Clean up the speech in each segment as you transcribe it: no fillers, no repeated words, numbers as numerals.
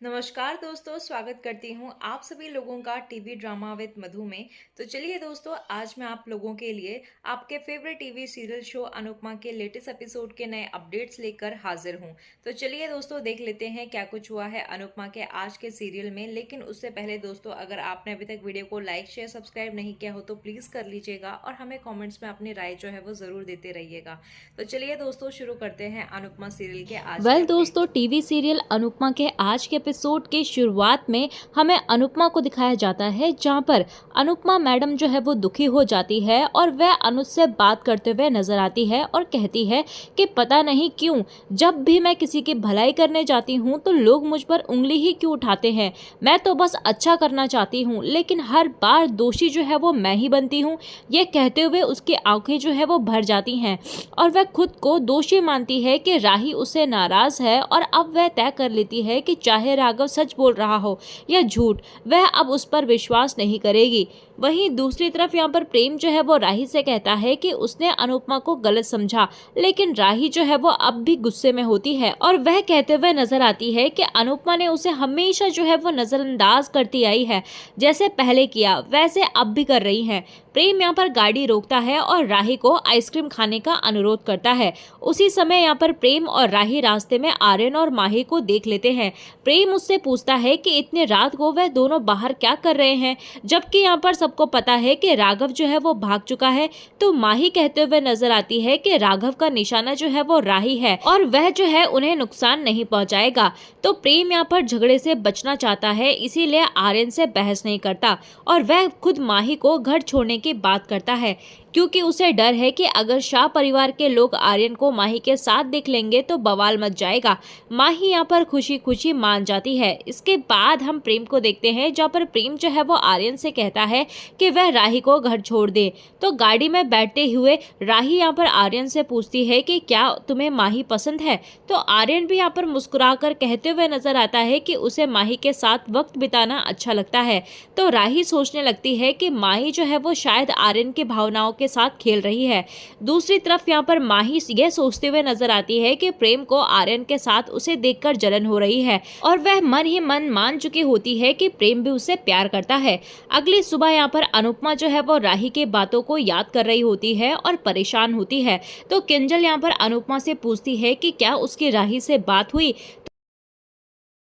नमस्कार दोस्तों, स्वागत करती हूँ आप सभी लोगों का टीवी ड्रामा विद मधु में। तो चलिए दोस्तों, आज मैं आप लोगों के लिए आपके favourite TV serial show Anupama के लेटेस्ट एपिसोड के नए अपडेट्स लेकर हाजिर हूँ। तो चलिए दोस्तों, देख लेते हैं क्या कुछ हुआ है अनुपमा के आज के सीरियल में। लेकिन उससे पहले दोस्तों, अगर आपने अभी तक वीडियो को लाइक शेयर सब्सक्राइब नहीं किया हो तो प्लीज़ कर लीजिएगा और हमें कॉमेंट्स में अपनी राय जो है वो ज़रूर देते रहिएगा। तो चलिए दोस्तों, शुरू करते हैं अनुपमा सीरियल के आज के दोस्तों, अपडेट्स। टीवी सीरियल अनुपमा के आज के एपिसोड के शुरुआत में हमें अनुपमा को दिखाया जाता है, जहां पर अनुपमा मैडम जो है वो दुखी हो जाती है और वह अनुज से बात करते हुए नजर आती है और कहती है कि पता नहीं क्यों जब भी मैं किसी की भलाई करने जाती हूं तो लोग मुझ पर उंगली ही क्यों उठाते हैं। मैं तो बस अच्छा करना चाहती हूं, लेकिन हर बार दोषी जो है वो मैं ही बनती हूं। ये कहते हुए उसकी आंखें जो है वो भर जाती हैं और वह खुद को दोषी मानती है कि राही उससे नाराज है और अब वह तय कर लेती है कि चाहे राघव सच बोल रहा हो या झूठ, वह अब उस पर विश्वास नहीं करेगी। वहीं दूसरी तरफ यहाँ पर प्रेम जो है वो राही से कहता है कि उसने अनुपमा को गलत समझा, लेकिन राही जो है वो अब भी गुस्से में होती है और वह कहते हुए नजर आती है कि अनुपमा ने उसे हमेशा जो है वो नजरअंदाज करती आई है, जैसे पहले किया वैसे अब भी कर रही है। प्रेम यहाँ पर गाड़ी रोकता है और राही को आइसक्रीम खाने का अनुरोध करता है। उसी समय यहाँ पर प्रेम और राही रास्ते में आर्यन और माही को देख लेते हैं। प्रेम उससे पूछता है कि इतने रात को वह दोनों बाहर क्या कर रहे हैं, जबकि यहाँ पर सबको पता है कि राघव जो है वो भाग चुका है। तो माही कहते हुए नजर आती है कि राघव का निशाना जो है वो राही है और वह जो है उन्हें नुकसान नहीं पहुंचाएगा। तो प्रेम यहाँ पर झगड़े से बचना चाहता है, इसीलिए आर्यन से बहस नहीं करता और वह खुद माही को घर छोड़ने की बात करता है, क्योंकि उसे डर है कि अगर शाह परिवार के लोग आर्यन को माही के साथ देख लेंगे तो बवाल मच जाएगा। माही यहाँ पर खुशी खुशी मान जाती है। इसके बाद हम प्रेम को देखते हैं, जहाँ पर प्रेम जो है वो आर्यन से कहता है कि वह राही को घर छोड़ दे। तो गाड़ी में बैठते हुए राही यहाँ पर आर्यन से पूछती है कि क्या तुम्हें माही पसंद है। तो आर्यन भी यहाँ पर मुस्कुराकर कहते हुए नजर आता है कि उसे माही के साथ वक्त बिताना अच्छा लगता है। तो राही सोचने लगती है कि माही जो है वो शायद आर्यन की भावनाओं के साथ खेल रही है। दूसरी तरफ यहाँ पर माही यह सोचते हुए नजर आती है कि प्रेम को आर्यन के साथ उसे देखकर जलन हो रही है और वह मन ही मन मान चुकी होती है कि प्रेम भी उसे प्यार करता है। अगली सुबह यहाँ पर अनुपमा जो है वो राही के बातों को याद कर रही होती है और परेशान होती है। तो किंजल यहाँ पर अनुपमा से पूछती है कि क्या उसकी राही से बात हुई।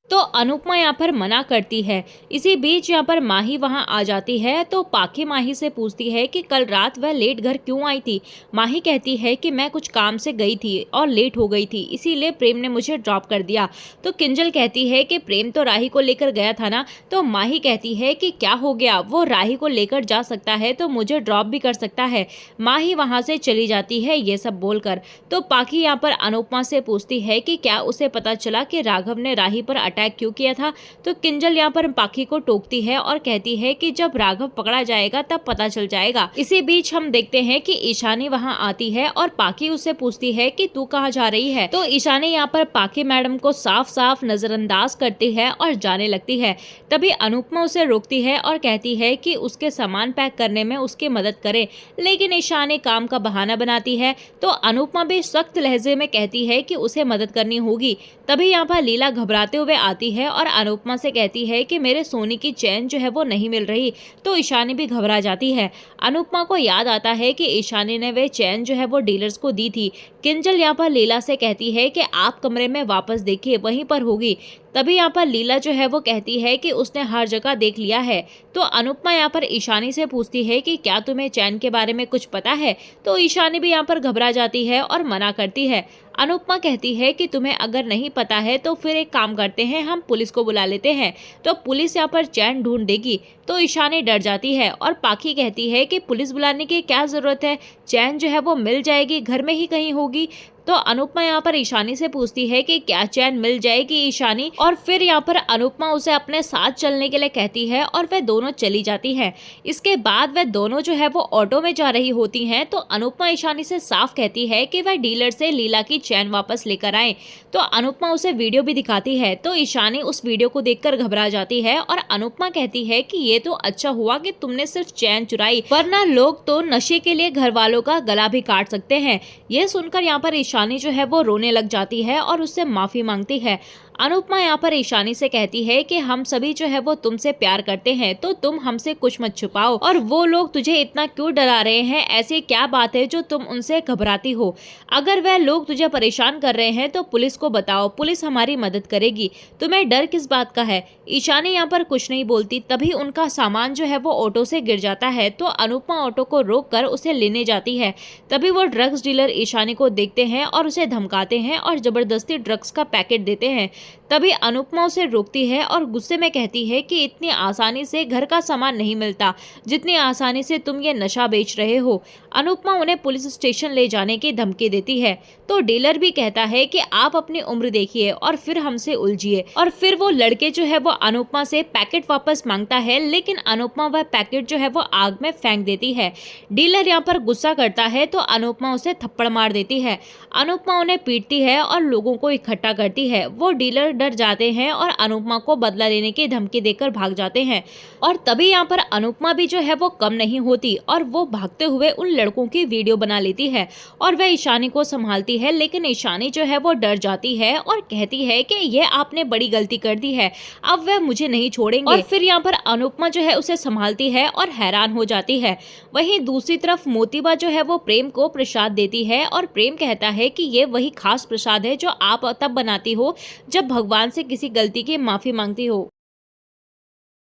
तो अनुपमा यहाँ पर मना करती है। इसी बीच यहाँ पर माही वहाँ आ जाती है। तो पाखी माही से पूछती है कि कल रात वह लेट घर क्यों आई थी। माही कहती है कि मैं कुछ काम से गई थी और लेट हो गई थी, इसीलिए प्रेम ने मुझे ड्रॉप कर दिया। तो किंजल कहती है कि प्रेम तो राही को लेकर गया था ना। तो माही कहती है कि क्या हो गया, वो राही को लेकर जा सकता है तो मुझे ड्रॉप भी कर सकता है। माही वहाँ से चली जाती है ये सब बोलकर। तो पाखी यहाँ पर अनुपमा से पूछती है कि क्या उसे पता चला कि राघव ने राही पर अटैक क्यों किया था। तो किंजल यहाँ पर पाखी को टोकती है और कहती है कि जब राघव पकड़ा जाएगा तब पता चल जाएगा। इसी बीच हम देखते हैं कि ईशानी वहां आती है और पाखी उससे पूछती है कि तू कहाँ जा रही है। तो ईशानी यहाँ पर पाखी मैडम को साफ साफ नजरअंदाज करती है और जाने लगती है। तभी अनुपमा उसे रोकती है और कहती है कि उसके सामान पैक करने में उसकी मदद करे, लेकिन ईशानी काम का बहाना बनाती है। तो अनुपमा भी सख्त लहजे में कहती है कि उसे मदद करनी होगी। तभी यहाँ पर लीला घबराते हुए आती है और अनुपमा से कहती है कि मेरे सोने की चैन जो है वो नहीं मिल रही। तो ईशानी भी घबरा जाती है। अनुपमा को याद आता है कि ईशानी ने वे चैन जो है वो डीलर्स को दी थी। किंजल यहाँ पर लीला से कहती है कि आप कमरे में वापस देखिए, वहीं पर होगी। तभी यहाँ पर लीला जो है वो कहती है कि उसने हर जगह देख लिया है। तो अनुपमा यहाँ पर ईशानी से पूछती है कि क्या तुम्हें चैन के बारे में कुछ पता है। तो ईशानी भी यहाँ पर घबरा जाती है और मना करती है। अनुपमा कहती है कि तुम्हें अगर नहीं पता है तो फिर एक काम करते हैं, हम पुलिस को बुला लेते हैं, तो पुलिस यहाँ पर चैन ढूंढ देगी। तो ईशानी डर जाती है और पाखी कहती है कि पुलिस बुलाने की क्या जरूरत है, चैन जो है वो मिल जाएगी, घर में ही कहीं होगी। तो अनुपमा यहाँ पर ईशानी से पूछती है कि क्या चैन मिल जाएगी ईशानी, और फिर यहाँ पर अनुपमा उसे अपने साथ चलने के लिए कहती है और वह दोनों चली जाती है। इसके बाद वह दोनों जो है वो ऑटो में जा रही होती हैं। तो अनुपमा ईशानी से साफ कहती है कि वह डीलर से लीला की चैन वापस लेकर आए। तो अनुपमा उसे वीडियो भी दिखाती है। तो ईशानी उस वीडियो को देखकर घबरा जाती है और अनुपमा कहती है कि ये तो अच्छा हुआ कि तुमने सिर्फ चैन चुराई, वरना लोग तो नशे के लिए घर वालों का गला भी काट सकते हैं। यह सुनकर यहाँ पर ईशानी जो है वो रोने लग जाती है और उससे माफी मांगती है। अनुपमा यहाँ पर ईशानी से कहती है कि हम सभी जो है वो तुमसे प्यार करते हैं, तो तुम हमसे कुछ मत छुपाओ, और वो लोग तुझे इतना क्यों डरा रहे हैं, ऐसी क्या बात है जो तुम उनसे घबराती हो। अगर वह लोग तुझे परेशान कर रहे हैं तो पुलिस को बताओ, पुलिस हमारी मदद करेगी, तुम्हें डर किस बात का है। ईशानी यहाँ पर कुछ नहीं बोलती। तभी उनका सामान जो है वो ऑटो से गिर जाता है, तो अनुपमा ऑटो को रोककर उसे लेने जाती है। तभी वो ड्रग्स डीलर ईशानी को देखते हैं और उसे धमकाते हैं और जबरदस्ती ड्रग्स का पैकेट देते हैं। तभी अनुपमा उसे रोकती है और गुस्से में कहती है कि इतनी आसानी से घर का सामान नहीं मिलता जितनी आसानी से तुम ये नशा बेच रहे हो। अनुपमा उन्हें पुलिस स्टेशन ले जाने की धमकी देती है, तो डीलर भी कहता है कि आप अपनी उम्र देखिए और फिर हमसे उलझिए। और फिर वो लड़के जो है वो अनुपमा से पैकेट वापस मांगता है, लेकिन अनुपमा वह पैकेट जो है वो आग में फेंक देती है। डीलर यहाँ पर गुस्सा करता है तो अनुपमा उसे थप्पड़ मार देती है। अनुपमा उन्हें पीटती है और लोगों को इकट्ठा करती है। वो डीलर डर जाते हैं और अनुपमा को बदला लेने की धमकी देकर भाग जाते हैं। और तभी यहाँ पर अनुपमा भी जो है वो कम नहीं होती और वो भागते हुए उन लड़कों की वीडियो बना लेती है और वह ईशानी को संभालती है, लेकिन ईशानी जो है वो डर जाती है और कहती है कि ये आपने बड़ी गलती कर दी है, अब वह मुझे नहीं छोड़ेंगे। और फिर यहाँ पर अनुपमा जो है उसे संभालती है और हैरान हो जाती है। वहीं दूसरी तरफ मोतीबा जो है वो प्रेम को प्रसाद देती है और प्रेम कहता है कि ये वही खास प्रसाद है जो आप तब बनाती हो जब भगवान से किसी गलती की माफी मांगती हो।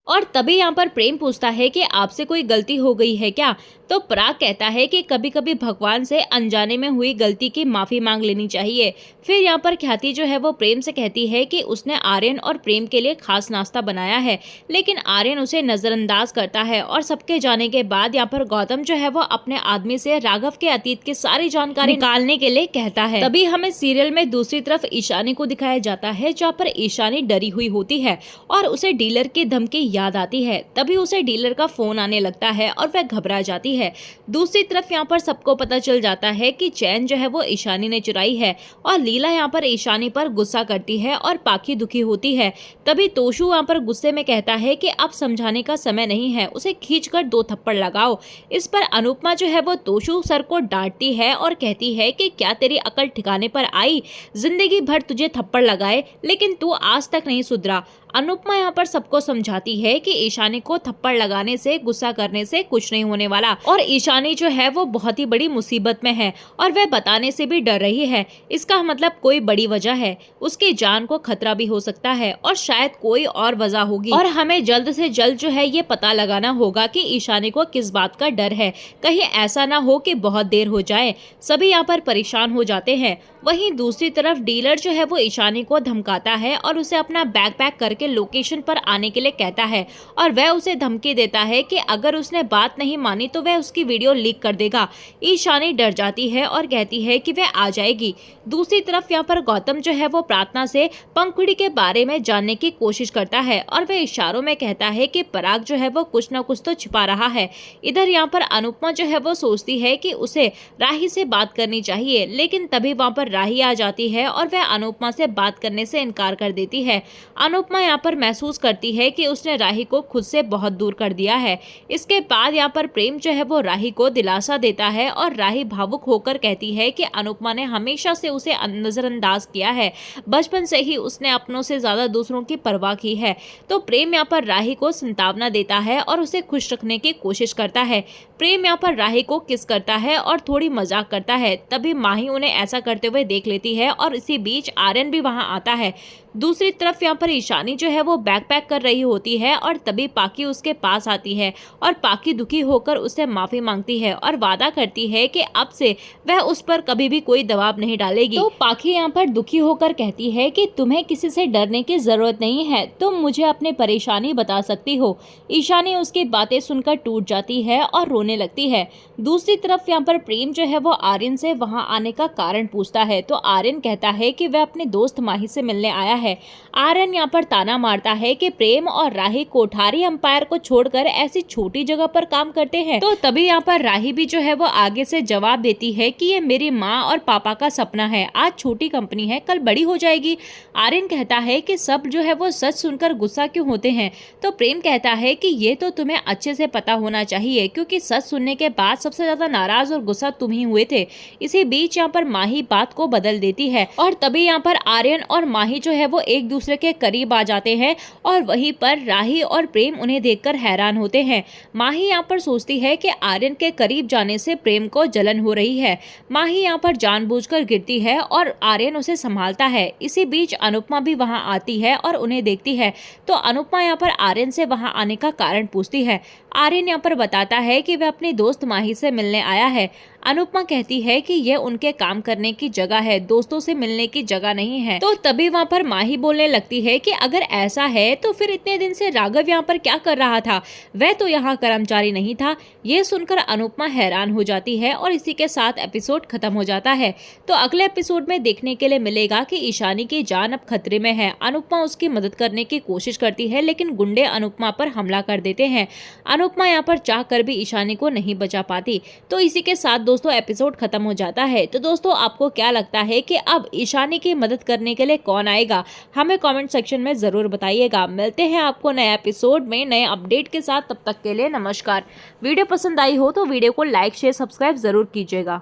और तभी यहाँ पर प्रेम पूछता है कि आपसे कोई गलती हो गई है क्या। तो पराग कहता है कि कभी कभी भगवान से अनजाने में हुई गलती की माफी मांग लेनी चाहिए। फिर यहाँ पर ख्याति जो है वो प्रेम से कहती है कि उसने आर्यन और प्रेम के लिए खास नाश्ता बनाया है, लेकिन आर्यन उसे नजरअंदाज करता है। और सबके जाने के बाद यहाँ पर गौतम जो है वो अपने आदमी से राघव के अतीत की सारी जानकारी निकालने के लिए कहता है। तभी हमें सीरियल में दूसरी तरफ ईशानी को दिखाया जाता है, जहाँ पर ईशानी डरी हुई होती है और उसे डीलर की धमकी याद आती है। तभी उसे डीलर का फोन आने लगता है और वह घबरा जाती है। दूसरी तरफ यहाँ पर सबको पता चल जाता है कि चैन जो है वो ईशानी ने चुराई है और लीला यहाँ पर ईशानी पर गुस्सा करती है और पाखी दुखी होती है। तभी तोशु यहाँ पर गुस्से में कहता है कि अब समझाने का समय नहीं है, उसे खींचकर 2 थप्पड़ लगाओ। इस पर अनुपमा जो है वो तोशु सर को डांटती है और कहती है कि क्या तेरी अकल ठिकाने पर आई, जिंदगी भर तुझे थप्पड़ लगाए लेकिन तू आज तक नहीं सुधरा। अनुपमा यहाँ पर सबको समझाती है कि ईशानी को थप्पड़ लगाने से, गुस्सा करने से कुछ नहीं होने वाला और ईशानी जो है वो बहुत ही बड़ी मुसीबत में है और वह बताने से भी डर रही है। इसका मतलब कोई बड़ी वजह है, उसकी जान को खतरा भी हो सकता है और शायद कोई और वजह होगी और हमें जल्द से जल्द जो है ये पता लगाना होगा कि ईशानी को किस बात का डर है। कहीं ऐसा ना हो कि बहुत देर हो जाए। सभी यहाँ पर परेशान हो जाते हैं। वहीं दूसरी तरफ डीलर जो है वो ईशानी को धमकाता है और उसे अपना बैग पैक करके लोकेशन पर आने के लिए कहता है और वह उसे धमकी देता है कि अगर उसने बात नहीं मानी तो वह उसकी वीडियो लीक कर देगा। ईशानी डर जाती है और कहती है कि वह आ जाएगी। दूसरी तरफ यहाँ पर गौतम जो है वो प्रार्थना से पंखुड़ी के बारे में जानने की कोशिश करता है और वह इशारों में कहता है कि पराग जो है वो कुछ न कुछ तो छिपा रहा है। इधर यहाँ पर अनुपमा जो है वो सोचती है कि उसे राही से बात करनी चाहिए, लेकिन तभी वहाँ पर राही आ जाती है और वह अनुपमा से बात करने से इनकार कर देती है। अनुपमा यहाँ पर महसूस करती है कि उसने राही को खुद से बहुत दूर कर दिया है। इसके बाद यहाँ पर प्रेम जो है वो राही को दिलासा देता है और राही भावुक होकर कहती है कि अनुपमा ने हमेशा से उसे नजरअंदाज किया है, बचपन से ही उसने अपनों से ज्यादा दूसरों की परवाह की है। तो प्रेम यहाँ पर राही को संतावना देता है और उसे खुश रखने की कोशिश करता है। प्रेम यहाँ पर राही को किस करता है और थोड़ी मजाक करता है। तभी माही उन्हें ऐसा करते हुए देख लेती है और इसी बीच आर्यन भी वहां आता है। दूसरी तरफ यहाँ पर ईशानी जो है वो बैग पैक कर रही होती है और तभी पाकी उसके पास आती है और पाकी दुखी होकर उससे माफी मांगती है और वादा करती है कि अब से वह उस पर कभी भी कोई दबाव नहीं डालेगी। तो पाकी यहाँ पर दुखी होकर कहती है कि तुम्हें किसी से डरने की जरूरत नहीं है, तुम मुझे अपनी परेशानी बता सकती हो। ईशानी उसकी बातें सुनकर टूट जाती है और रोने लगती है। दूसरी तरफ यहाँ पर प्रेम जो है वो आर्यन से वहां आने का कारण पूछता है, तो आर्यन कहता है कि वह अपने दोस्त माही से मिलने आया है। आर्यन यहाँ पर ताना मारता है कि प्रेम और राही कोठारी अंपायर को छोड़कर ऐसी छोटी जगह पर काम करते हैं। तो तभी यहाँ पर राही भी जो है वो आगे से जवाब देती है कि ये मेरी माँ और पापा का सपना है, आज छोटी कंपनी है कल बड़ी हो जाएगी। आर्यन कहता है कि सब जो है वो सच सुनकर गुस्सा क्यों होते हैं। तो प्रेम कहता है कि ये तो तुम्हें अच्छे से पता होना चाहिए, क्योंकि सच सुनने के बाद सबसे ज्यादा नाराज और गुस्सा तुम ही हुए थे। इसी बीच यहाँ पर माही बात को बदल देती है और तभी यहाँ पर आर्यन और माही जो है वो एक दूसरे के करीब आ जाते हैं और वहीं पर राही और प्रेम उन्हें देखकर हैरान होते हैं। माही यहाँ पर सोचती है कि आर्यन के करीब जाने से प्रेम को जलन हो रही है। माही यहाँ पर जानबूझकर गिरती है और आर्यन उसे संभालता है। इसी बीच अनुपमा भी वहां आती है और उन्हें देखती है तो अनुपमा यहाँ पर आर्यन से वहां आने का कारण पूछती है। आर्यन यहाँ पर बताता है कि वह अपनी दोस्त माही से मिलने आया है। अनुपमा कहती है कि यह उनके काम करने की जगह है, दोस्तों से मिलने की जगह नहीं है। तो तभी वहाँ पर माही बोलने लगती है कि अगर ऐसा है तो फिर इतने दिन से राघव यहाँ पर क्या कर रहा था, वह तो यहाँ कर्मचारी नहीं था। ये सुनकर अनुपमा हैरान हो जाती है और इसी के साथ एपिसोड खत्म हो जाता है। तो अगले एपिसोड में देखने के लिए मिलेगा कि ईशानी की जान अब खतरे में है। अनुपमा उसकी मदद करने की कोशिश करती है लेकिन गुंडे अनुपमा पर हमला कर देते हैं। अनुपमा यहाँ पर चाहकर भी ईशानी को नहीं बचा पाती। तो इसी के साथ दोस्तों एपिसोड खत्म हो जाता है। तो दोस्तों आपको क्या लगता है कि अब ईशानी की मदद करने के लिए कौन आएगा, हमें कमेंट सेक्शन में जरूर बताइएगा। मिलते हैं आपको नए एपिसोड में नए अपडेट के साथ, तब तक के लिए नमस्कार। वीडियो पसंद आई हो तो वीडियो को लाइक शेयर सब्सक्राइब जरूर कीजिएगा।